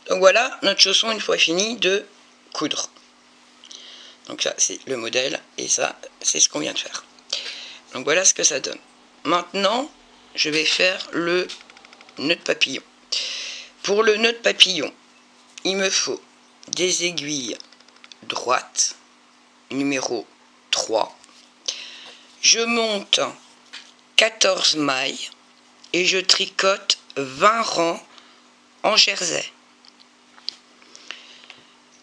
Donc voilà notre chausson une fois fini de coudre. Donc ça c'est le modèle et ça c'est ce qu'on vient de faire. Donc voilà ce que ça donne. Maintenant je vais faire le nœud de papillon. Pour le nœud de papillon, il me faut des aiguilles droites, numéro 3. Je monte 14 mailles et je tricote 20 rangs en jersey.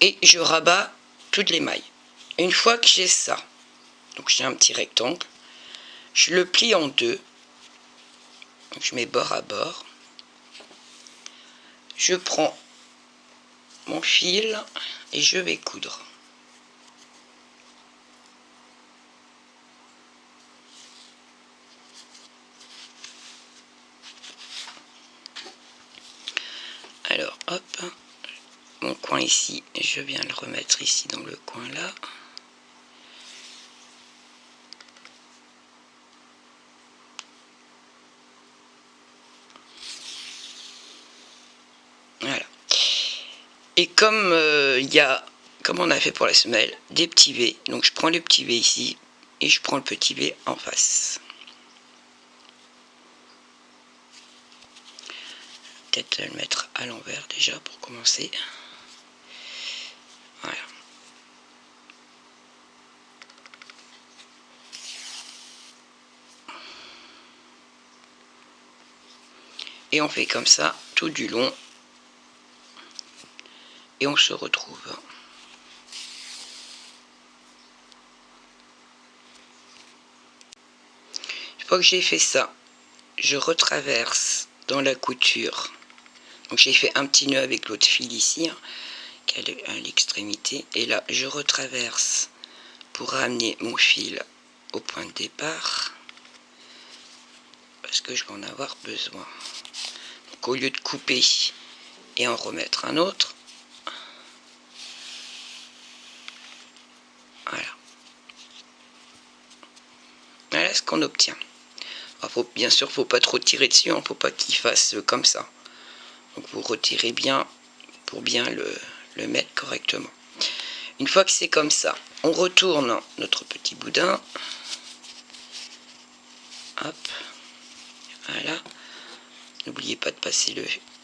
Et je rabats toutes les mailles. Une fois que j'ai ça, donc j'ai un petit rectangle, je le plie en deux. Donc je mets bord à bord. Je prends mon fil et je vais coudre. Alors hop, mon coin ici, je viens le remettre ici dans le coin là. Voilà. Et comme il y a, comme on a fait pour la semelle, des petits V, donc je prends le petit V ici et je prends le petit V en face. Peut-être le mettre à l'envers déjà pour commencer. Voilà. Et on fait comme ça tout du long. Et on se retrouve. Une fois que j'ai fait ça, je retraverse dans la couture. Donc j'ai fait un petit nœud avec l'autre fil ici, hein, qui est à l'extrémité. Et là, je retraverse pour ramener mon fil au point de départ. Parce que je vais en avoir besoin. Donc au lieu de couper et en remettre un autre, voilà. Voilà ce qu'on obtient. Alors, bien sûr, faut pas trop tirer dessus, hein, faut pas qu'il fasse comme ça. Donc vous retirez bien pour bien le mettre correctement. Une fois que c'est comme ça, on retourne notre petit boudin. Hop, voilà. N'oubliez pas de passer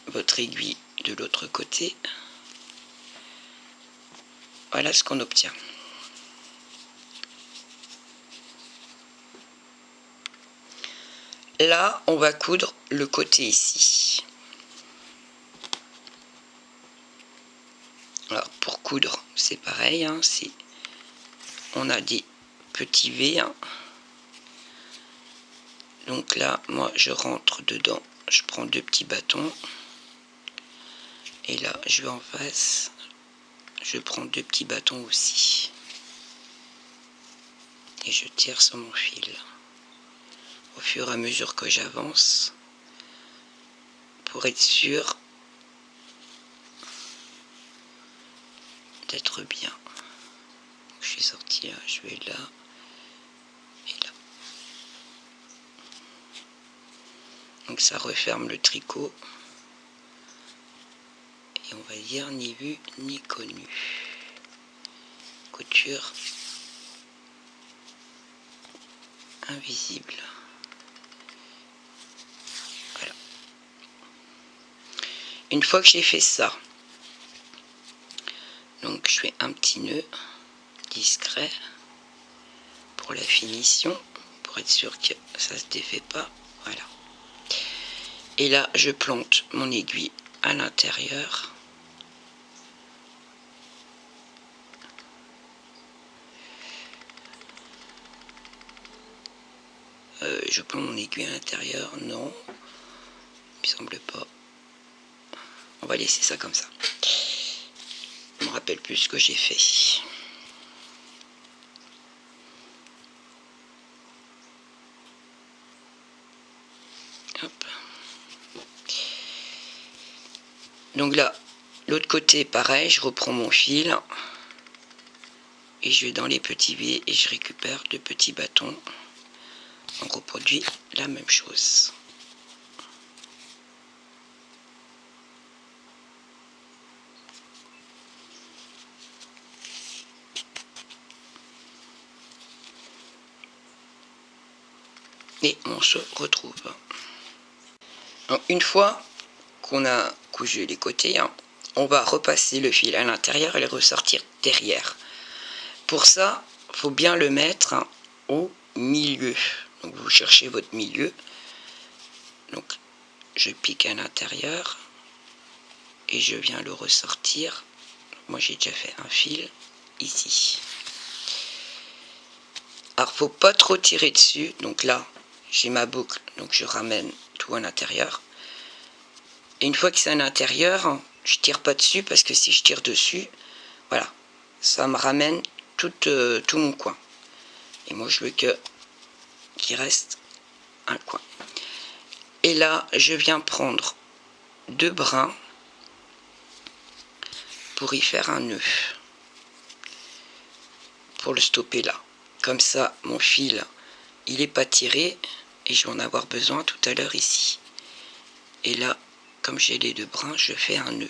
votre aiguille de l'autre côté. Voilà ce qu'on obtient. Là, on va coudre le côté ici. Alors, pour coudre, c'est pareil. Hein, on a des petits V. Hein. Donc là, moi, je rentre dedans. Je prends 2 petits bâtons. Et là, je vais en face. Je prends 2 petits bâtons aussi. Et je tire sur mon fil. Au fur et à mesure que j'avance. Pour être sûr d'être bien. Je suis sorti là, je vais là. Et là. Donc ça referme le tricot. Et on va dire ni vu ni connu. Couture invisible. Voilà. Une fois que j'ai fait ça, donc je fais un petit nœud discret pour la finition, pour être sûr que ça se défait pas. Voilà. Et là, je plante mon aiguille à l'intérieur. Je plante mon aiguille à l'intérieur. Non, il me semble pas. On va laisser ça comme ça. Je me rappelle plus ce que j'ai fait. Hop. Donc là, l'autre côté, pareil, je reprends mon fil et je vais dans les petits V et je récupère 2 petits bâtons. On reproduit la même chose. et on se retrouve. Donc, une fois qu'on a cousu les côtés, hein, on va repasser le fil à l'intérieur et le ressortir derrière. Pour ça, il faut bien le mettre, hein, au milieu. Donc vous cherchez votre milieu. Donc je pique à l'intérieur et je viens le ressortir. Moi j'ai déjà fait un fil ici. Alors faut pas trop tirer dessus. Donc là j'ai ma boucle, donc je ramène tout à l'intérieur. Et une fois que c'est à l'intérieur, je tire pas dessus parce que si je tire dessus, voilà, ça me ramène tout mon coin. Et moi je veux qu'il reste un coin. Et là je viens prendre 2 brins pour y faire un nœud, pour le stopper là. Comme ça mon fil il est pas tiré et je vais en avoir besoin tout à l'heure ici. Et là comme j'ai les 2 brins, je fais un nœud.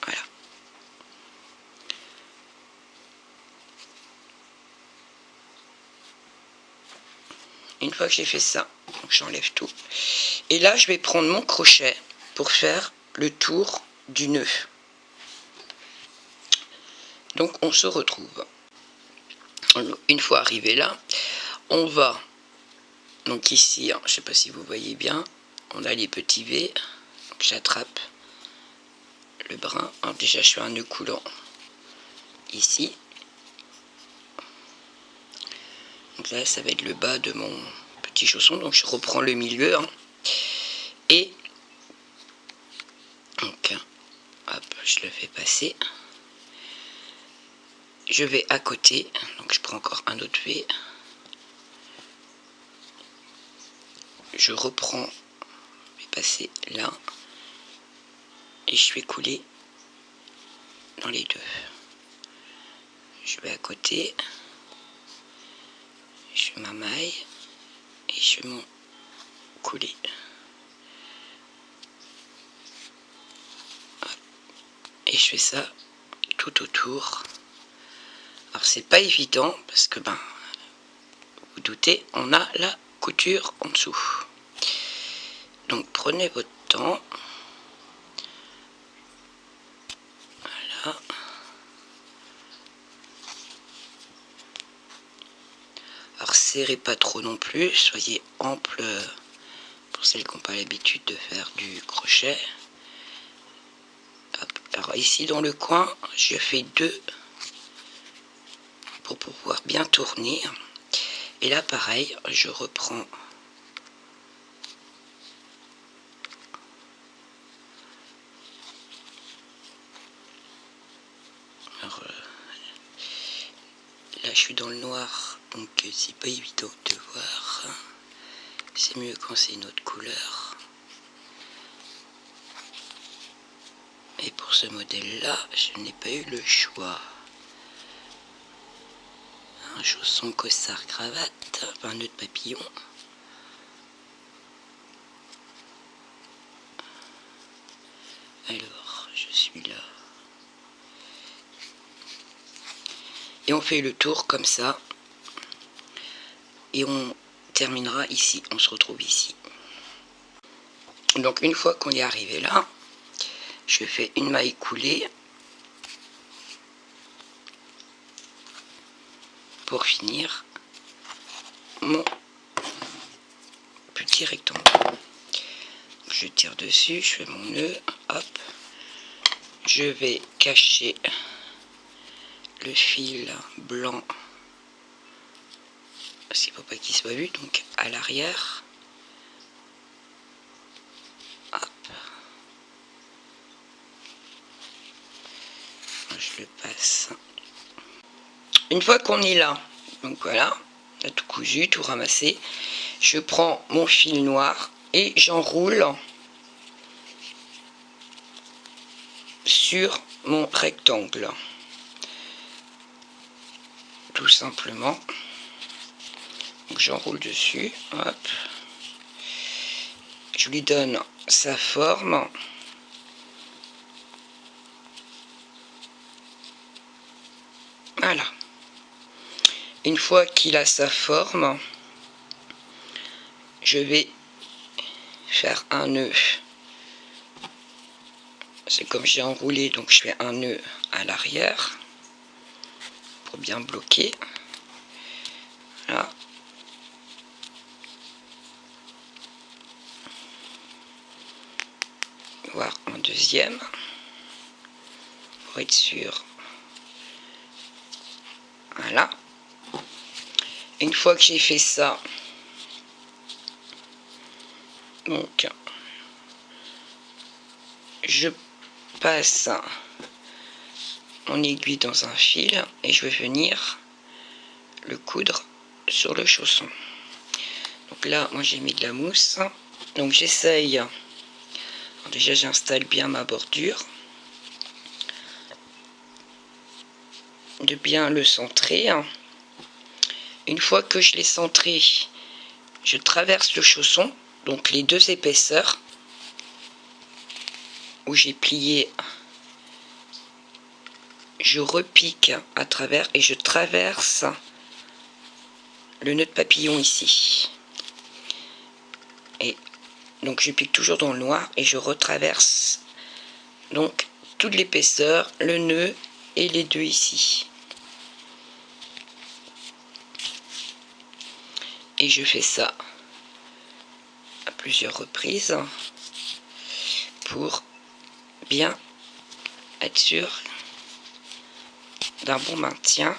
Voilà. Une fois que j'ai fait ça, j'enlève tout. Et là, je vais prendre mon crochet pour faire le tour du nœud. Donc, on se retrouve. Une fois arrivé là, on va, donc ici, hein, je ne sais pas si vous voyez bien, on a les petits V. Donc, j'attrape le brin. Alors, déjà, je fais un nœud coulant ici. Donc là, ça va être le bas de mon petit chausson. Donc, je reprends le milieu. Hein, et donc, hop, je le fais passer. Je vais à côté. Donc, je prends encore un autre V. Je reprends, je vais passer là. Et je vais couler dans les deux. Je vais à côté. Je fais ma maille. Et je vais m'en couler. Et je fais ça tout autour. Alors c'est pas évident parce que ben vous doutez, on a la couture en dessous. Donc prenez votre temps. Voilà. Alors serrez pas trop non plus, soyez ample pour celles qui n'ont pas l'habitude de faire du crochet. Hop. Alors ici dans le coin, je fais 2 pour pouvoir bien tourner. Et là pareil, je reprends alors, là je suis dans le noir, donc c'est pas évident de voir. C'est mieux quand c'est une autre couleur. Et pour ce modèle là, je n'ai pas eu le choix. Un chausson costard cravate, enfin, un nœud de papillon. Alors, je suis là. Et on fait le tour comme ça. Et on terminera ici. On se retrouve ici. Donc, une fois qu'on est arrivé là, je fais une maille coulée. Pour finir mon petit rectangle. Je tire dessus, je fais mon nœud, hop, je vais cacher le fil blanc parce qu'il ne faut pas qu'il soit vu, donc à l'arrière, hop, je le passe. Une fois qu'on est là, donc voilà, on a tout cousu, tout ramassé, je prends mon fil noir et j'enroule sur mon rectangle, tout simplement. Donc j'enroule dessus, hop, je lui donne sa forme. Voilà. Une fois qu'il a sa forme, je vais faire un nœud. C'est comme j'ai enroulé, donc je fais un nœud à l'arrière pour bien bloquer. Voilà. Voir un deuxième pour être sûr. Voilà. Une fois que j'ai fait ça, donc je passe mon aiguille dans un fil et je vais venir le coudre sur le chausson. Donc là, moi j'ai mis de la mousse, donc j'essaye. Déjà j'installe bien ma bordure, de bien le centrer. Une fois que je l'ai centré, je traverse le chausson, donc les deux épaisseurs où j'ai plié, je repique à travers et je traverse le nœud de papillon ici. Et donc je pique toujours dans le noir et je retraverse donc toute l'épaisseur, le nœud et les deux ici. Et je fais ça à plusieurs reprises pour bien être sûr d'un bon maintien.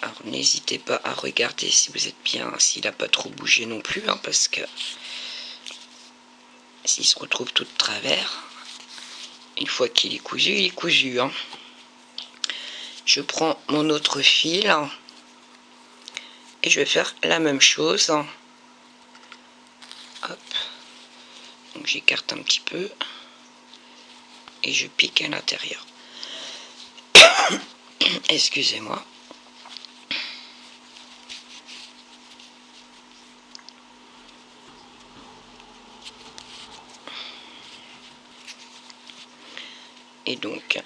Alors n'hésitez pas à regarder si vous êtes bien, s'il n'a pas trop bougé non plus, hein, parce que s'il se retrouve tout de travers, une fois qu'il est cousu, il est cousu. Hein. Je prends mon autre fil et je vais faire la même chose. Hop. Donc j'écarte un petit peu et je pique à l'intérieur. Excusez-moi. Et donc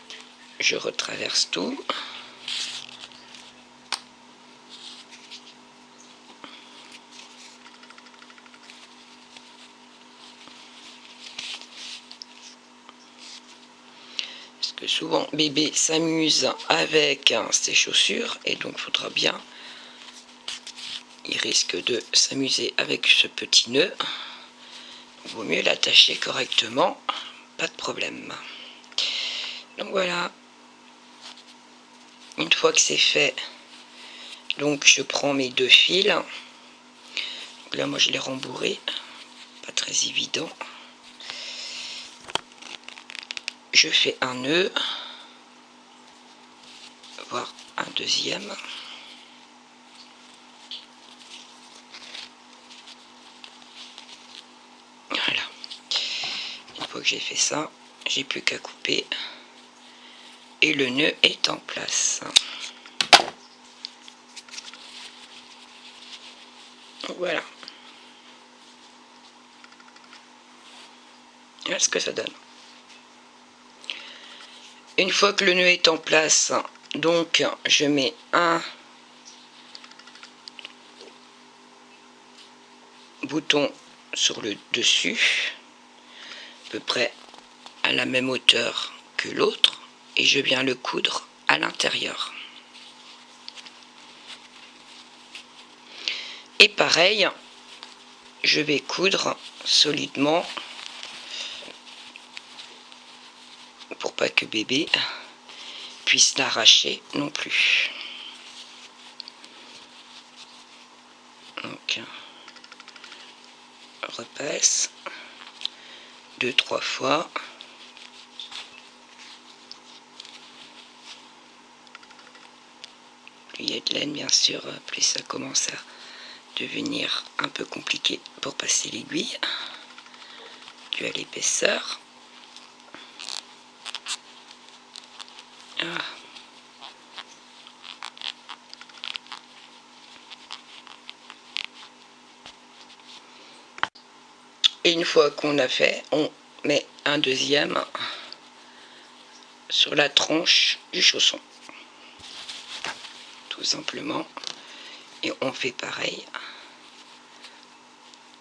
je retraverse tout. Parce que souvent bébé s'amuse avec ses chaussures et donc il faudra bien, il risque de s'amuser avec ce petit nœud. Il vaut mieux l'attacher correctement, pas de problème. Donc voilà, une fois que c'est fait, donc je prends mes deux fils. Donc là moi je l'ai rembourré, pas très évident. Je fais un nœud, voire un deuxième. Voilà. Une fois que j'ai fait ça, j'ai plus qu'à couper et le nœud est en place. Voilà. Voilà ce que ça donne. Une fois que le nœud est en place, donc je mets un bouton sur le dessus, à peu près à la même hauteur que l'autre, et je viens le coudre à l'intérieur. Et pareil, je vais coudre solidement pour pas que bébé puisse l'arracher non plus. Donc repasse 2-3 fois. Plus il y a de laine, bien sûr, plus ça commence à devenir un peu compliqué pour passer l'aiguille dû à l'épaisseur. Ah. Et une fois qu'on a fait, on met un deuxième sur la tranche du chausson. tout simplement. Et on fait pareil.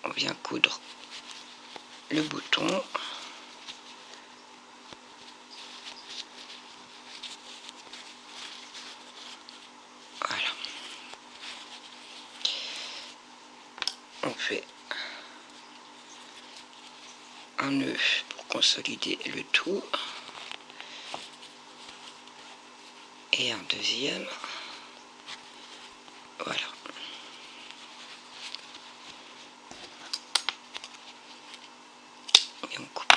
On vient coudre le bouton. Voilà. On fait un nœud pour consolider le tout. Et un deuxième. Voilà. Et on coupe.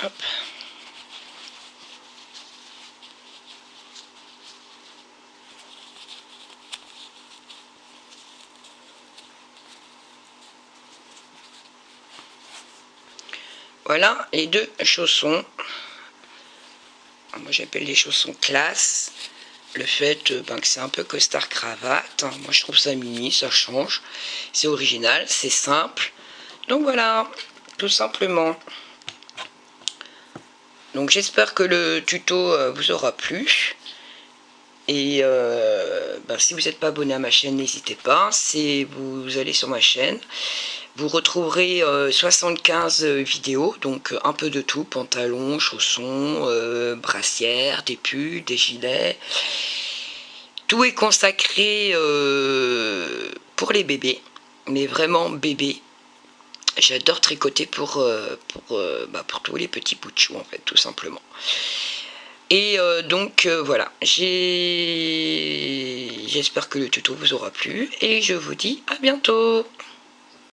Hop. Voilà les deux chaussons. Moi j'appelle les chaussons classe. Le fait que c'est un peu costard cravate. Moi je trouve ça mini, ça change. C'est original, c'est simple. Donc voilà, tout simplement. Donc j'espère que le tuto vous aura plu. Et si vous n'êtes pas abonné à ma chaîne, n'hésitez pas. Vous allez sur ma chaîne. Vous retrouverez 75 vidéos, donc un peu de tout, pantalons, chaussons, brassières, des pulls, des gilets. Tout est consacré pour les bébés, mais vraiment bébés. J'adore tricoter pour tous les petits bouts de chou, en fait, tout simplement. Et voilà, j'espère que le tuto vous aura plu, et je vous dis à bientôt.